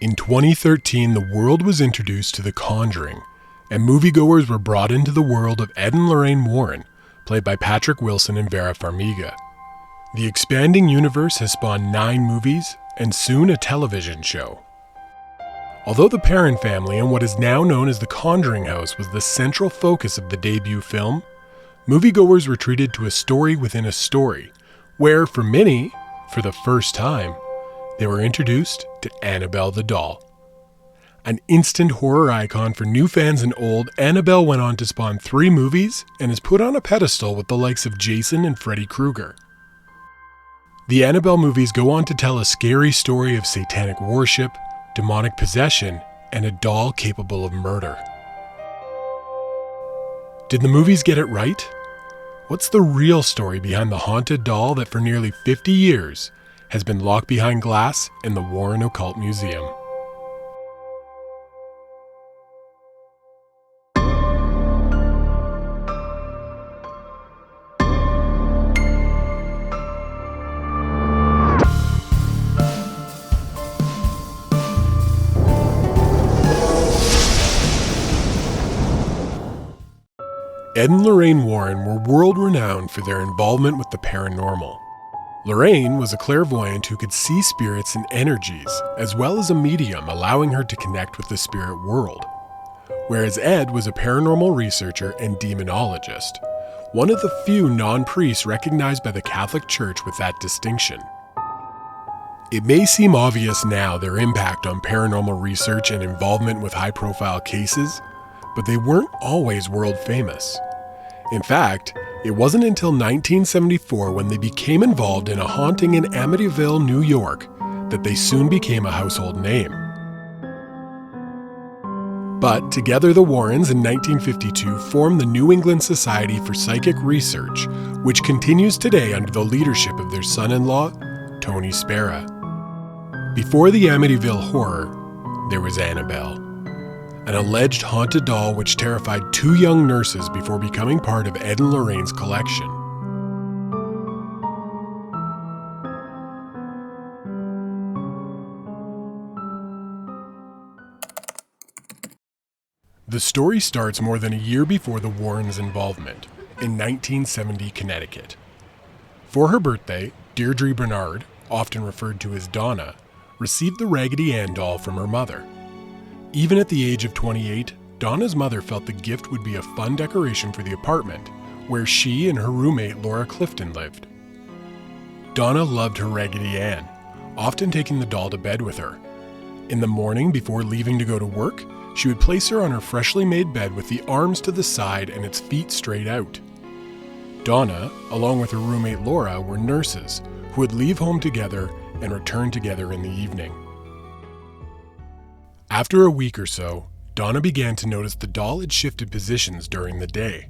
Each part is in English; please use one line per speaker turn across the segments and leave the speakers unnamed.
In 2013, the world was introduced to The Conjuring, and moviegoers were brought into the world of Ed and Lorraine Warren, played by Patrick Wilson and Vera Farmiga. The expanding universe has spawned 9 movies and soon a television show. Although the Perron family and what is now known as the Conjuring house was the central focus of the debut film, moviegoers were treated to a story within a story, where, for many, for the first time, they were introduced to Annabelle the doll. An instant horror icon for new fans and old, Annabelle went on to spawn 3 movies and is put on a pedestal with the likes of Jason and Freddy Krueger. The Annabelle movies go on to tell a scary story of satanic worship, demonic possession, and a doll capable of murder. Did the movies get it right? What's the real story behind the haunted doll that for nearly 50 years has been locked behind glass in the Warren Occult Museum? Ed and Lorraine Warren were world-renowned for their involvement with the paranormal. Lorraine was a clairvoyant who could see spirits and energies, as well as a medium allowing her to connect with the spirit world. Whereas Ed was a paranormal researcher and demonologist, one of the few non-priests recognized by the Catholic Church with that distinction. It may seem obvious now their impact on paranormal research and involvement with high-profile cases, but they weren't always world famous. In fact, it wasn't until 1974 when they became involved in a haunting in Amityville, New York, that they soon became a household name. But together the Warrens in 1952 formed the New England Society for Psychic Research, which continues today under the leadership of their son-in-law, Tony Spera. Before the Amityville horror, there was Annabelle, an alleged haunted doll which terrified 2 young nurses before becoming part of Ed and Lorraine's collection. The story starts more than a year before the Warrens' involvement, in 1970 Connecticut. For her birthday, Deirdre Bernard, often referred to as Donna, received the Raggedy Ann doll from her mother. Even at the age of 28, Donna's mother felt the gift would be a fun decoration for the apartment, where she and her roommate Laura Clifton lived. Donna loved her Raggedy Ann, often taking the doll to bed with her. In the morning, before leaving to go to work, she would place her on her freshly made bed with the arms to the side and its feet straight out. Donna, along with her roommate Laura, were nurses who would leave home together and return together in the evening. After a week or so, Donna began to notice the doll had shifted positions during the day.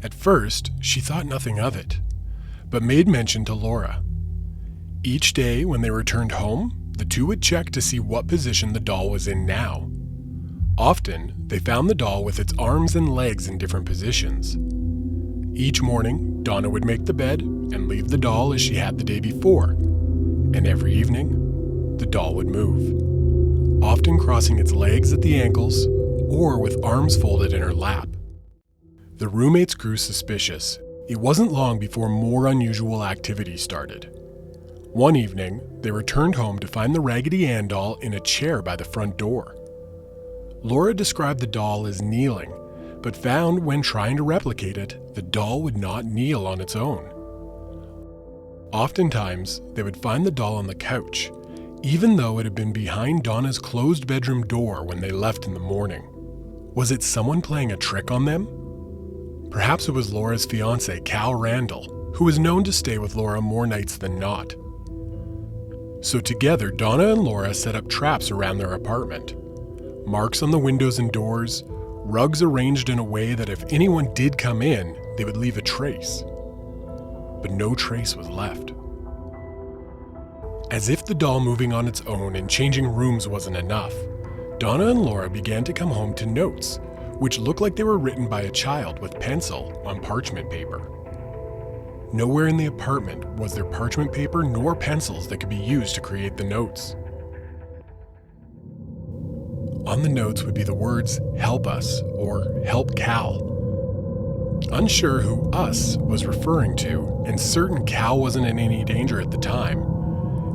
At first, she thought nothing of it, but made mention to Laura. Each day when they returned home, the two would check to see what position the doll was in now. Often, they found the doll with its arms and legs in different positions. Each morning, Donna would make the bed and leave the doll as she had the day before, and every evening, the doll would move, often crossing its legs at the ankles or with arms folded in her lap. The roommates grew suspicious. It wasn't long before more unusual activity started. One evening, they returned home to find the Raggedy Ann doll in a chair by the front door. Laura described the doll as kneeling, but found when trying to replicate it, the doll would not kneel on its own. Oftentimes, they would find the doll on the couch, even though it had been behind Donna's closed bedroom door when they left in the morning. Was it someone playing a trick on them? Perhaps it was Laura's fiancé, Cal Randall, who was known to stay with Laura more nights than not. So together, Donna and Laura set up traps around their apartment. Marks on the windows and doors, rugs arranged in a way that if anyone did come in, they would leave a trace. But no trace was left. As if the doll moving on its own and changing rooms wasn't enough, Donna and Laura began to come home to notes, which looked like they were written by a child with pencil on parchment paper. Nowhere in the apartment was there parchment paper nor pencils that could be used to create the notes. On the notes would be the words, "Help us," or "Help Cal." Unsure who "us" was referring to, and certain Cal wasn't in any danger at the time,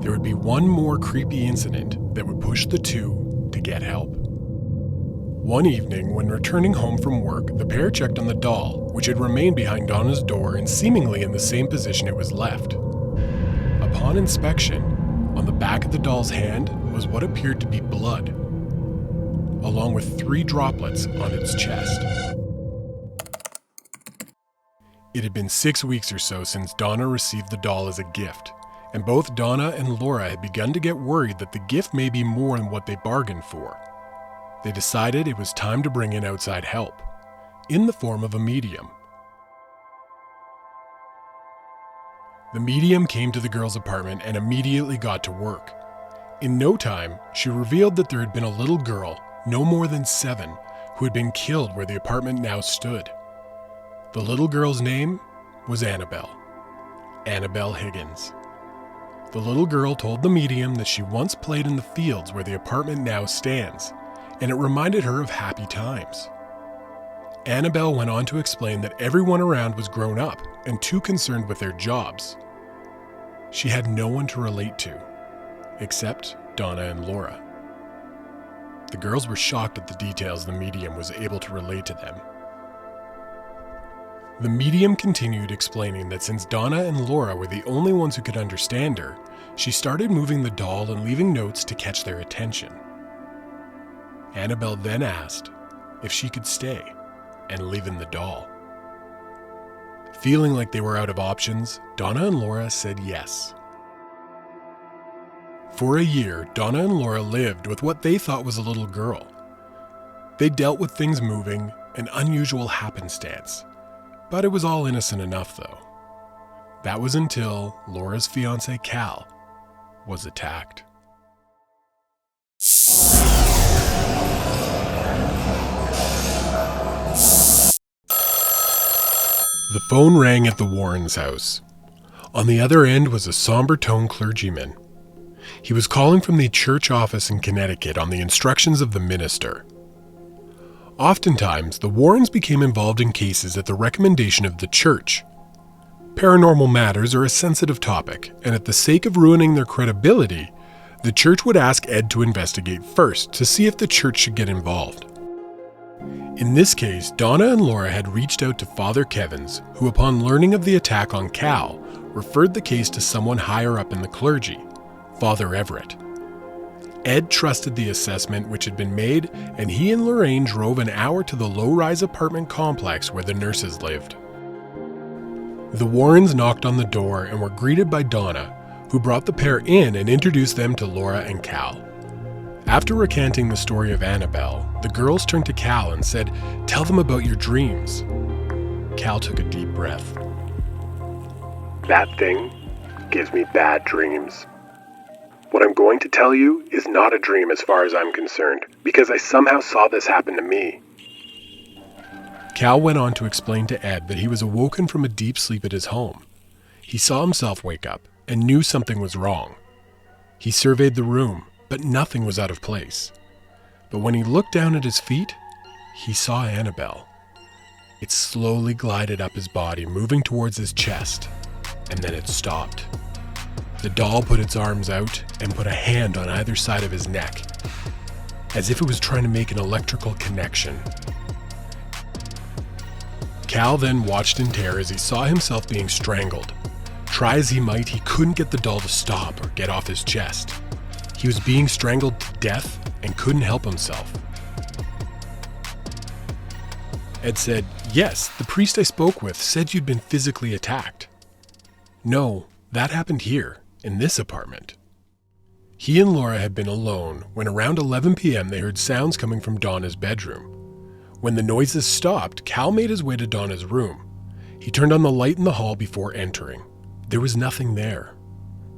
there would be one more creepy incident that would push the two to get help. One evening, when returning home from work, the pair checked on the doll, which had remained behind Donna's door and seemingly in the same position it was left. Upon inspection, on the back of the doll's hand was what appeared to be blood, along with 3 droplets on its chest. It had been 6 weeks or so since Donna received the doll as a gift, and both Donna and Laura had begun to get worried that the gift may be more than what they bargained for. They decided it was time to bring in outside help, in the form of a medium. The medium came to the girls' apartment and immediately got to work. In no time, she revealed that there had been a little girl, no more than 7, who had been killed where the apartment now stood. The little girl's name was Annabelle. Annabelle Higgins. The little girl told the medium that she once played in the fields where the apartment now stands, and it reminded her of happy times. Annabelle went on to explain that everyone around was grown up and too concerned with their jobs. She had no one to relate to, except Donna and Laura. The girls were shocked at the details the medium was able to relate to them. The medium continued explaining that since Donna and Laura were the only ones who could understand her, she started moving the doll and leaving notes to catch their attention. Annabelle then asked if she could stay and live in the doll. Feeling like they were out of options, Donna and Laura said yes. For a year, Donna and Laura lived with what they thought was a little girl. They dealt with things moving, an unusual happenstance, but it was all innocent enough though. That was until Laura's fiancé Cal was attacked. The phone rang at the Warrens' house. On the other end was a somber-toned clergyman. He was calling from the church office in Connecticut on the instructions of the minister. Oftentimes, the Warrens became involved in cases at the recommendation of the church. Paranormal matters are a sensitive topic, and at the sake of ruining their credibility, the church would ask Ed to investigate first to see if the church should get involved. In this case, Donna and Laura had reached out to Father Kevins, who upon learning of the attack on Cal, referred the case to someone higher up in the clergy, Father Everett. Ed trusted the assessment which had been made, and he and Lorraine drove an hour to the low-rise apartment complex where the nurses lived. The Warrens knocked on the door and were greeted by Donna, who brought the pair in and introduced them to Laura and Cal. After recanting the story of Annabelle, the girls turned to Cal and said, "Tell them about your dreams." Cal took a deep breath.
"That thing gives me bad dreams. What I'm going to tell you is not a dream as far as I'm concerned, because I somehow saw this happen to me."
Cal went on to explain to Ed that he was awoken from a deep sleep at his home. He saw himself wake up and knew something was wrong. He surveyed the room, but nothing was out of place. But when he looked down at his feet, he saw Annabelle. It slowly glided up his body, moving towards his chest, and then it stopped. The doll put its arms out and put a hand on either side of his neck, as if it was trying to make an electrical connection. Cal then watched in terror as he saw himself being strangled. Try as he might, he couldn't get the doll to stop or get off his chest. He was being strangled to death and couldn't help himself. Ed said, "Yes, the priest I spoke with said you'd been physically attacked." "No, that happened here, in this apartment." He and Laura had been alone when around 11 p.m. they heard sounds coming from Donna's bedroom. When the noises stopped, Cal made his way to Donna's room. He turned on the light in the hall before entering. There was nothing there,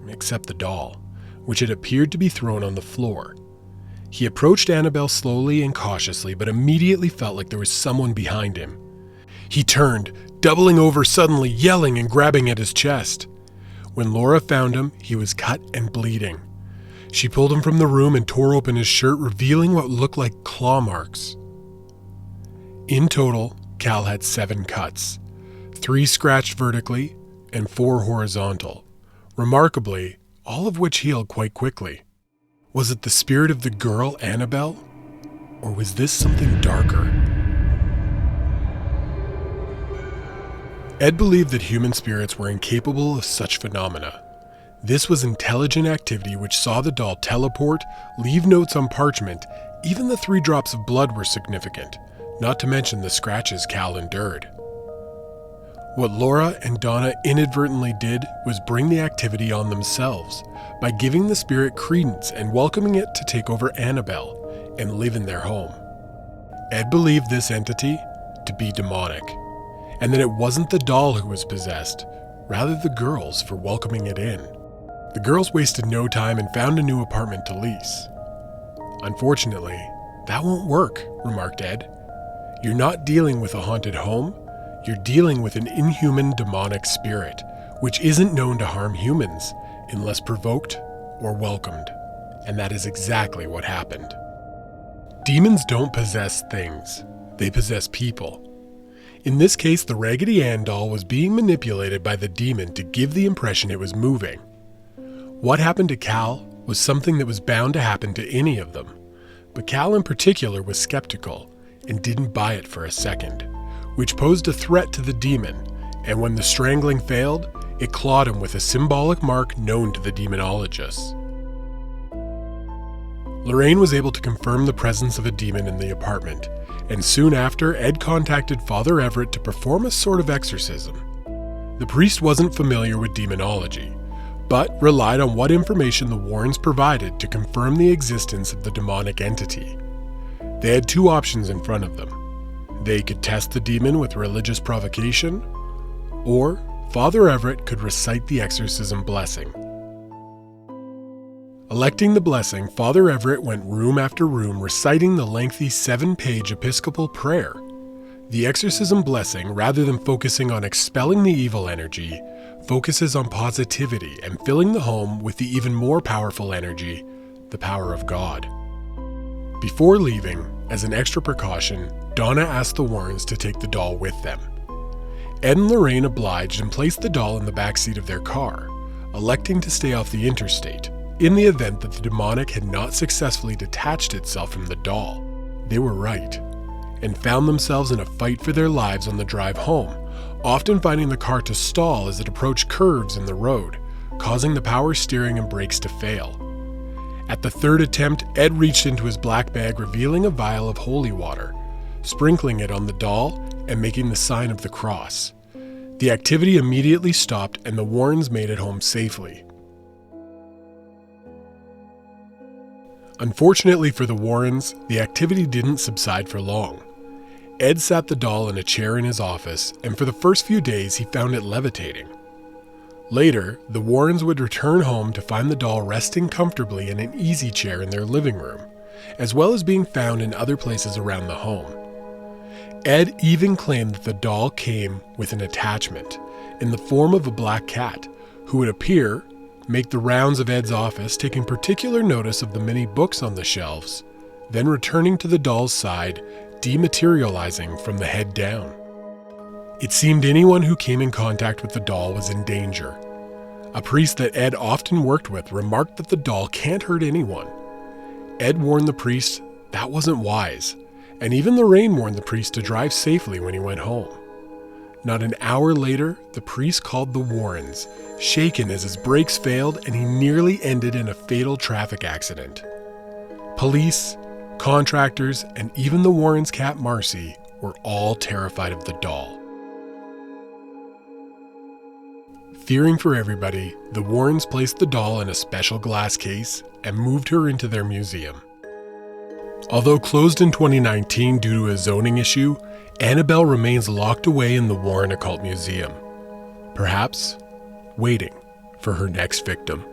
except the doll, which had appeared to be thrown on the floor. He approached Annabelle slowly and cautiously, but immediately felt like there was someone behind him. He turned, doubling over suddenly, yelling and grabbing at his chest. When Laura found him, he was cut and bleeding. She pulled him from the room and tore open his shirt, revealing what looked like claw marks. In total, Cal had 7 cuts, 3 scratched vertically and 4 horizontal, remarkably, all of which healed quite quickly. Was it the spirit of the girl, Annabelle? Or was this something darker? Ed believed that human spirits were incapable of such phenomena. This was intelligent activity which saw the doll teleport, leave notes on parchment. Even the 3 drops of blood were significant, not to mention the scratches Cal endured. What Laura and Donna inadvertently did was bring the activity on themselves by giving the spirit credence and welcoming it to take over Annabelle and live in their home. Ed believed this entity to be demonic, and that it wasn't the doll who was possessed, rather the girls for welcoming it in. The girls wasted no time and found a new apartment to lease. Unfortunately, that won't work, remarked Ed. You're not dealing with a haunted home, you're dealing with an inhuman demonic spirit, which isn't known to harm humans unless provoked or welcomed. And that is exactly what happened. Demons don't possess things, they possess people. In this case, the Raggedy Ann doll was being manipulated by the demon to give the impression it was moving. What happened to Cal was something that was bound to happen to any of them, but Cal in particular was skeptical and didn't buy it for a second, which posed a threat to the demon, and when the strangling failed, it clawed him with a symbolic mark known to the demonologists. Lorraine was able to confirm the presence of a demon in the apartment, and soon after, Ed contacted Father Everett to perform a sort of exorcism. The priest wasn't familiar with demonology, but relied on what information the Warrens provided to confirm the existence of the demonic entity. They had 2 options in front of them. They could test the demon with religious provocation, or Father Everett could recite the exorcism blessing. Electing the blessing, Father Everett went room after room reciting the lengthy 7-page Episcopal prayer. The exorcism blessing, rather than focusing on expelling the evil energy, focuses on positivity and filling the home with the even more powerful energy, the power of God. Before leaving, as an extra precaution, Donna asked the Warrens to take the doll with them. Ed and Lorraine obliged and placed the doll in the backseat of their car, electing to stay off the interstate, in the event that the demonic had not successfully detached itself from the doll. They were right, and found themselves in a fight for their lives on the drive home, often finding the car to stall as it approached curves in the road, causing the power steering and brakes to fail. At the 3rd attempt, Ed reached into his black bag, revealing a vial of holy water, sprinkling it on the doll and making the sign of the cross. The activity immediately stopped and the Warrens made it home safely. Unfortunately for the Warrens, the activity didn't subside for long. Ed sat the doll in a chair in his office, and for the first few days he found it levitating. Later, the Warrens would return home to find the doll resting comfortably in an easy chair in their living room, as well as being found in other places around the home. Ed even claimed that the doll came with an attachment, in the form of a black cat, who would appear, make the rounds of Ed's office, taking particular notice of the many books on the shelves, then returning to the doll's side, dematerializing from the head down. It seemed anyone who came in contact with the doll was in danger. A priest that Ed often worked with remarked that the doll can't hurt anyone. Ed warned the priest that wasn't wise, and even Lorraine warned the priest to drive safely when he went home. Not an hour later, the priest called the Warrens, shaken as his brakes failed and he nearly ended in a fatal traffic accident. Police, contractors, and even the Warrens' cat Marcy were all terrified of the doll. Fearing for everybody, the Warrens placed the doll in a special glass case and moved her into their museum. Although closed in 2019 due to a zoning issue, Annabelle remains locked away in the Warren Occult Museum, perhaps waiting for her next victim.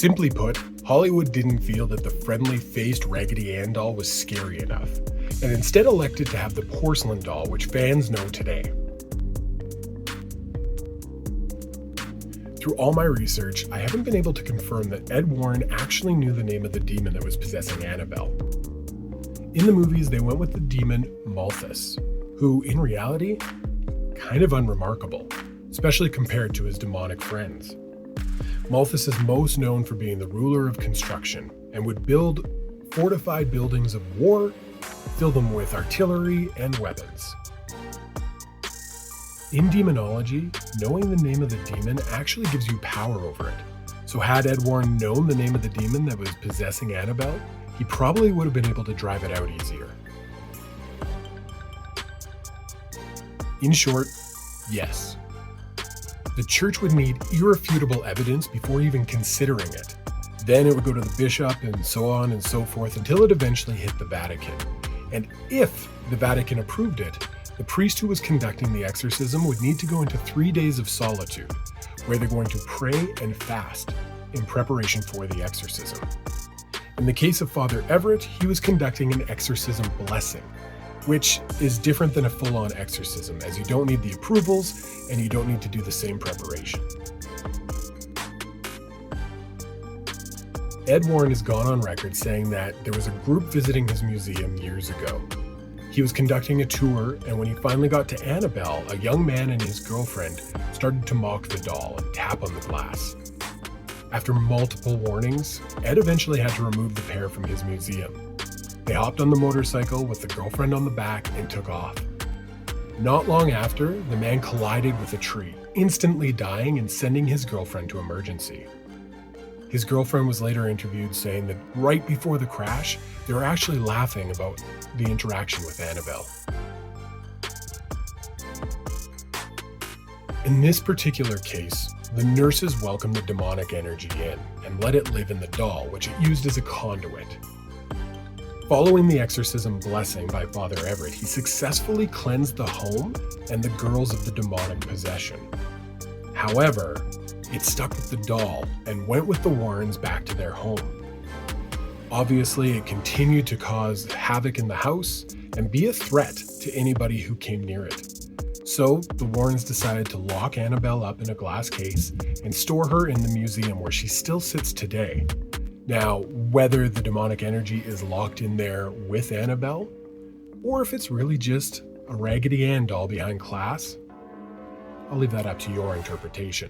Simply put, Hollywood didn't feel that the friendly-faced Raggedy Ann doll was scary enough, and instead elected to have the porcelain doll, which fans know today. Through all my research, I haven't been able to confirm that Ed Warren actually knew the name of the demon that was possessing Annabelle. In the movies, they went with the demon Malthus, who, in reality, kind of unremarkable, especially compared to his demonic friends. Malthus is most known for being the ruler of construction and would build fortified buildings of war, fill them with artillery and weapons. In demonology, knowing the name of the demon actually gives you power over it. So had Ed Warren known the name of the demon that was possessing Annabelle, he probably would have been able to drive it out easier. In short, yes. The church would need irrefutable evidence before even considering it. Then it would go to the bishop and so on and so forth until it eventually hit the Vatican. And if the Vatican approved it, the priest who was conducting the exorcism would need to go into 3 days of solitude, where they're going to pray and fast in preparation for the exorcism. In the case of Father Everett, he was conducting an exorcism blessing, which is different than a full-on exorcism, as you don't need the approvals and you don't need to do the same preparation. Ed Warren has gone on record saying that there was a group visiting his museum years ago. He was conducting a tour, and when he finally got to Annabelle, a young man and his girlfriend started to mock the doll and tap on the glass. After multiple warnings, Ed eventually had to remove the pair from his museum. They hopped on the motorcycle with the girlfriend on the back and took off. Not long after, the man collided with a tree, instantly dying and sending his girlfriend to emergency. His girlfriend was later interviewed saying that right before the crash, they were actually laughing about the interaction with Annabelle. In this particular case, the nurses welcomed the demonic energy in and let it live in the doll, which it used as a conduit. Following the exorcism blessing by Father Everett, he successfully cleansed the home and the girls of the demonic possession. However, it stuck with the doll and went with the Warrens back to their home. Obviously, it continued to cause havoc in the house and be a threat to anybody who came near it. So the Warrens decided to lock Annabelle up in a glass case and store her in the museum where she still sits today. Now, whether the demonic energy is locked in there with Annabelle, or if it's really just a Raggedy Ann doll behind glass, I'll leave that up to your interpretation.